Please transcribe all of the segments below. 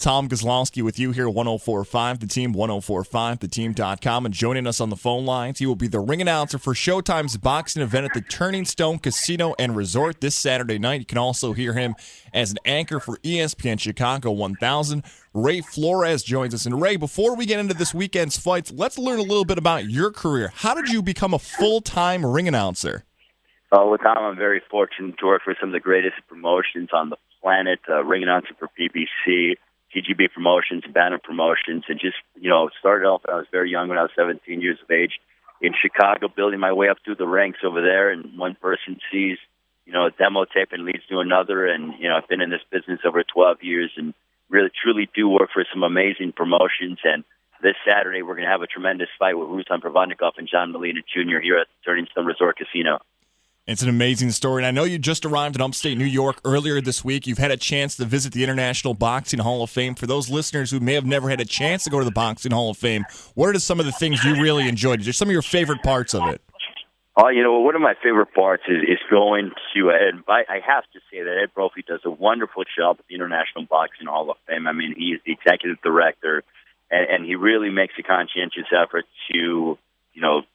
Tom Kozlowski with you here at 104.5 The Team, 104.5theteam.com. And joining us on the phone lines, he will be the ring announcer for Showtime's boxing event at the Turning Stone Casino and Resort this Saturday night. You can also hear him as an anchor for ESPN Chicago 1000. Ray Flores joins us. And Ray, before we get into this weekend's fights, let's learn a little bit about your career. How did you become a full-time ring announcer? Well, Tom, I'm very fortunate to work for some of the greatest promotions on the planet, ring announcer for BBC, TGB Promotions, Banner Promotions, and just, started off when I was very young, when I was 17 years of age, in Chicago, building my way up through the ranks over there, and one person sees, a demo tape and leads to another, and, I've been in this business over 12 years, and really, truly do work for some amazing promotions, and this Saturday we're going to have a tremendous fight with Ruslan Provodnikov and John Molina Jr. here at Turning Stone Resort Casino. It's an amazing story, and I know you just arrived in upstate New York earlier this week. You've had a chance to visit the International Boxing Hall of Fame. For those listeners who may have never had a chance to go to the Boxing Hall of Fame, what are some of the things you really enjoyed? Just some of your favorite parts of it? One of my favorite parts is going to, and I have to say that Ed Brophy does a wonderful job at the International Boxing Hall of Fame. I mean, he is the executive director, and he really makes a conscientious effort to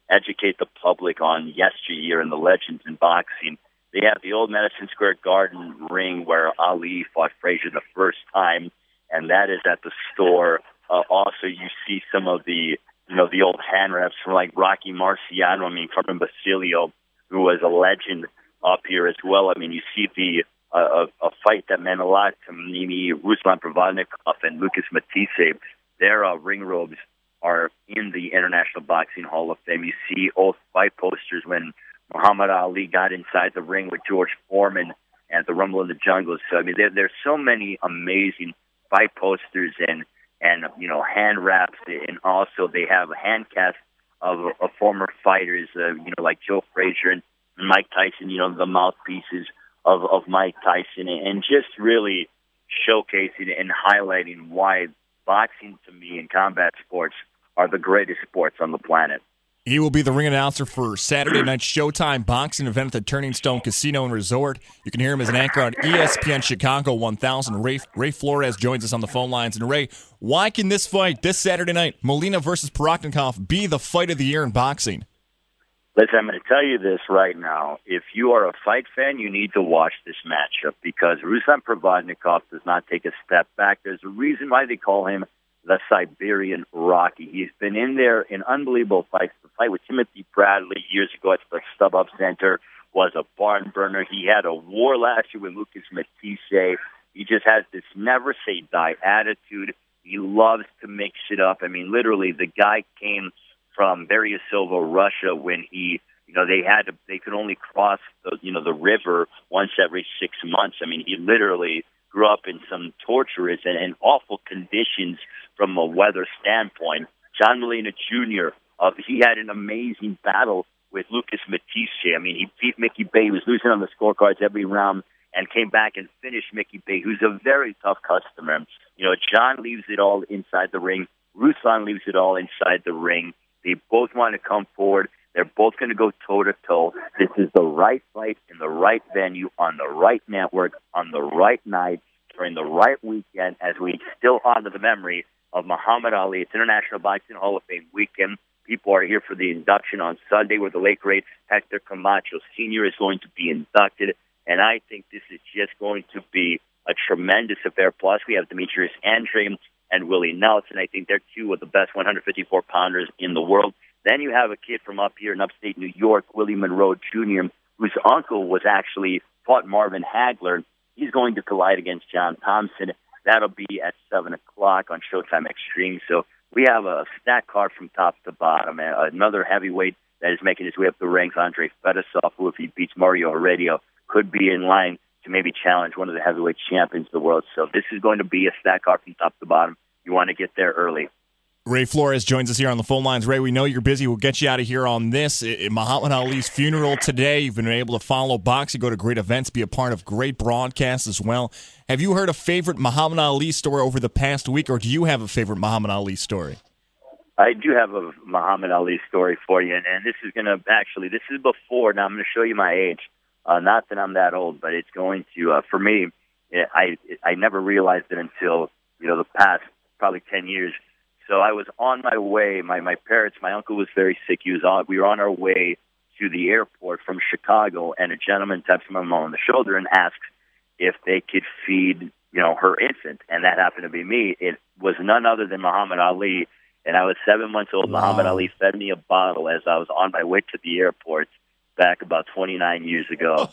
educate the public on yesteryear and the legends in boxing. They have the old Madison Square Garden ring where Ali fought Frazier the first time, and that is at the store. Also, you see some of the old hand wraps from like Rocky Marciano, Carmen Basilio, who was a legend up here as well. I mean, you see a fight that meant a lot to Mimi, Ruslan Provodnikov, and Lucas Matisse. Their ring robes are in the International Boxing Hall of Fame. You see old fight posters when Muhammad Ali got inside the ring with George Foreman at the Rumble in the Jungle. So, there's so many amazing fight posters and hand wraps, and also they have a hand cast of former fighters, like Joe Frazier and Mike Tyson, the mouthpieces of Mike Tyson, and just really showcasing and highlighting why boxing, to me, and combat sports are the greatest sports on the planet. He will be the ring announcer for Saturday night's Showtime boxing event at the Turning Stone Casino and Resort. You can hear him as an anchor on ESPN Chicago 1000. Ray Flores joins us on the phone lines. And Ray, why can this fight this Saturday night, Molina versus Provodnikov, be the fight of the year in boxing? Listen, I'm going to tell you this right now. If you are a fight fan, you need to watch this matchup because Ruslan Provodnikov does not take a step back. There's a reason why they call him the Siberian Rocky. He's been in there in unbelievable fights. The fight with Timothy Bradley years ago at the StubHub Center was a barn burner. He had a war last year with Lucas Matisse. He just has this never-say-die attitude. He loves to mix it up. Literally, the guy came from Berezyovo, Russia, when he, they could only cross the river once every 6 months. He literally grew up in some torturous and awful conditions from a weather standpoint. John Molina Jr., he had an amazing battle with Lucas Matisse. He beat Mickey Bay. He was losing on the scorecards every round and came back and finished Mickey Bay, who's a very tough customer. John leaves it all inside the ring. Ruslan leaves it all inside the ring. They both want to come forward. They're both going to go toe-to-toe. This is the right fight in the right venue, on the right network, on the right night, during the right weekend, as we still honor the memory of Muhammad Ali. It's International Boxing Hall of Fame weekend. People are here for the induction on Sunday, where the late great Hector Camacho Sr. is going to be inducted. And I think this is just going to be a tremendous affair. Plus, we have Demetrius Andrade and Willie Nelson. I think they're two of the best 154-pounders in the world. Then you have a kid from up here in upstate New York, Willie Monroe Jr., whose uncle was actually fought Marvin Hagler. He's going to collide against John Thompson. That'll be at 7 o'clock on Showtime Extreme. So we have a stacked card from top to bottom. Another heavyweight that is making his way up the ranks, Andrei Fedosov, who, if he beats Mario Heredia, could be in line to maybe challenge one of the heavyweight champions of the world. So this is going to be a stacked card from top to bottom. You want to get there early. Ray Flores joins us here on the phone lines. Ray, we know you're busy. We'll get you out of here on this. Muhammad Ali's funeral today. You've been able to follow boxing, go to great events, be a part of great broadcasts as well. Have you heard a favorite Muhammad Ali story over the past week, or do you have a favorite Muhammad Ali story? I do have a Muhammad Ali story for you, and this is going to this is before. Now I'm going to show you my age. Not that I'm that old, but it's going to, for me, I never realized it until, the past probably 10 years. So I was on my way. My parents, my uncle was very sick. We were on our way to the airport from Chicago, and a gentleman taps my mom on the shoulder and asks if they could feed, her infant, and that happened to be me. It was none other than Muhammad Ali, and I was 7 months old. Wow. Muhammad Ali fed me a bottle as I was on my way to the airport back about 29 years ago.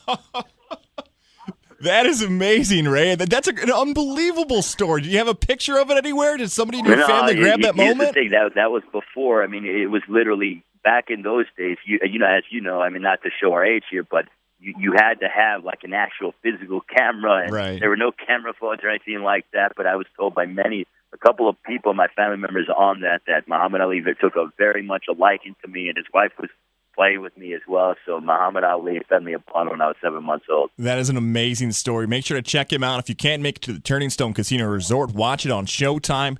That is amazing, Ray. That's an unbelievable story. Do you have a picture of it anywhere? Did somebody in your family grab that moment? Here's the thing, that was before. I mean, it was literally back in those days. As you know, I mean, not to show our age here, but you had to have like an actual physical camera, and right. There were no camera phones or anything like that. But I was told by a couple of people, my family members on that Muhammad Ali took a very much a liking to me, and his wife was playing with me as well. So Muhammad Ali fed me a bottle when I was 7 months old. That is an amazing story. Make sure to check him out. If you can't make it to the Turning Stone Casino Resort, watch it on Showtime.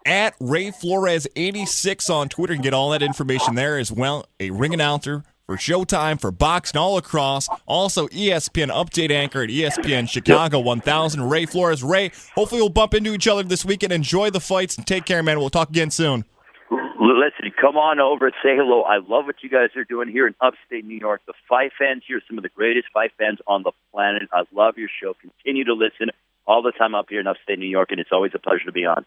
At Ray Flores 86 on Twitter, and get all that information there as well. A ring announcer for Showtime, for boxing all across. Also, ESPN update anchor at ESPN Chicago 1000. Ray Flores. Ray, hopefully we'll bump into each other this weekend. Enjoy the fights and take care, man. We'll talk again soon. Listen, come on over and say hello. I love what you guys are doing here in upstate New York. The fight fans here are some of the greatest fight fans on the planet. I love your show. Continue to listen all the time up here in upstate New York, and it's always a pleasure to be on.